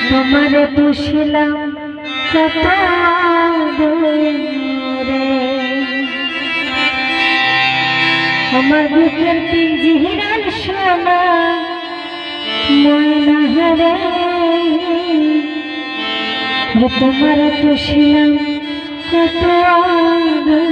তোমারে পুষলাম কত দূরে, আমার বুকের পিঞ্জিরার সোনা ময়না হারে, তোমারে পুষলাম কত দূরে।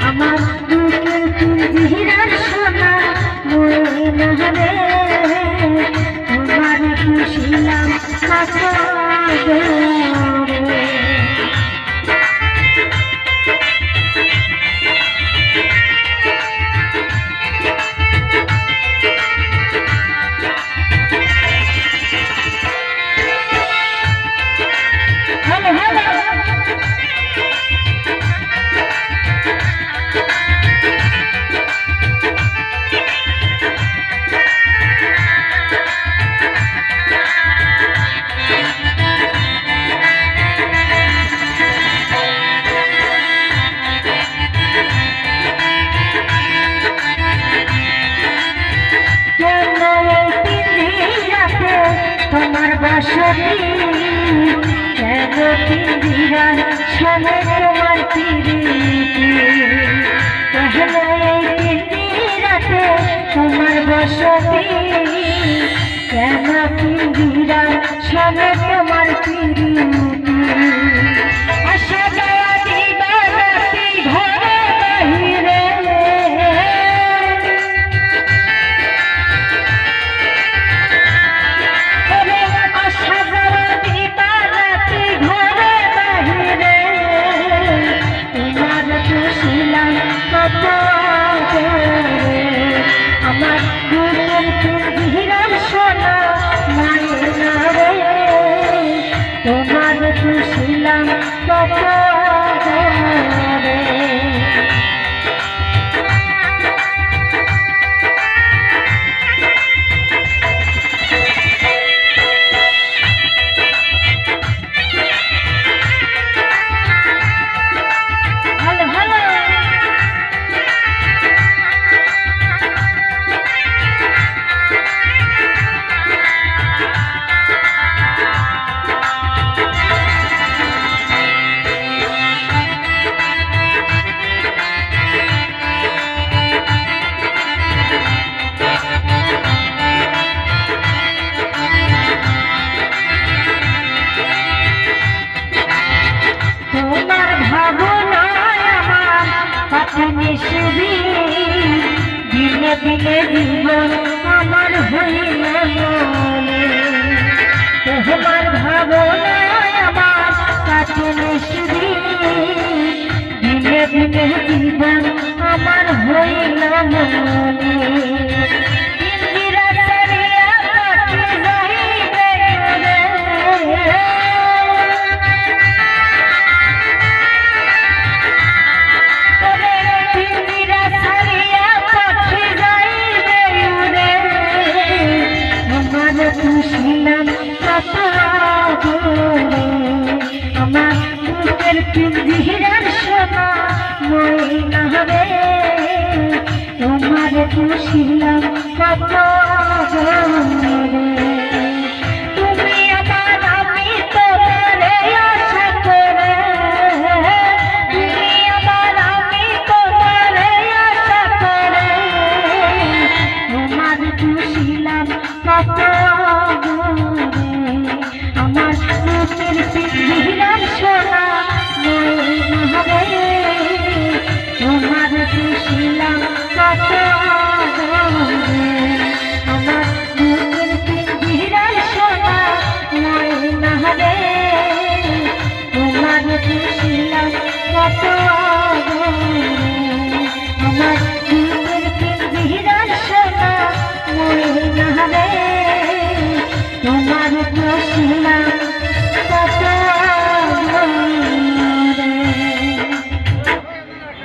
আমার বুকের পিঞ্জিরার সোনা ময়না রে, তোমারে পুষলাম কত দূরে। তোমার বাসতি কেন পিঞ্জিরা শোনে তোমার পিরিতি, কেন এই পিঞ্জিরাতে তোমার বাসতি, কেন পিঞ্জিরা শোনে তোমার পিরিতি। আশা দয়া দিবা রাতি ঘরে বাহিরে, আমার বুকের পিঞ্জিরার সোনা ময়না রে, তোমারে পুষলাম কত দূরে। দিনে দিনে জীবন আমার হইল মনে, তোমার ভাবনায় আমার কাছে নিশ্চিত, দিনে দিনে জীবন আমার হইল মনে। আমার বুকের পিঞ্জিরার সোনা ময়না রে, তোমারে পুষলাম কত দূরে। তুমি আমার আমি তোমারে আশা করে, তুমি আমার আমি তোমারে আশা করে, তোমারে পুষলাম কত দূরে। আমার বুকের পিঞ্জিরার সোনা ময়না রে, তোমার কত আদরে আমার বুকের পিঞ্জিরার সোনা ময়না রে তোমার পুষিলাম কত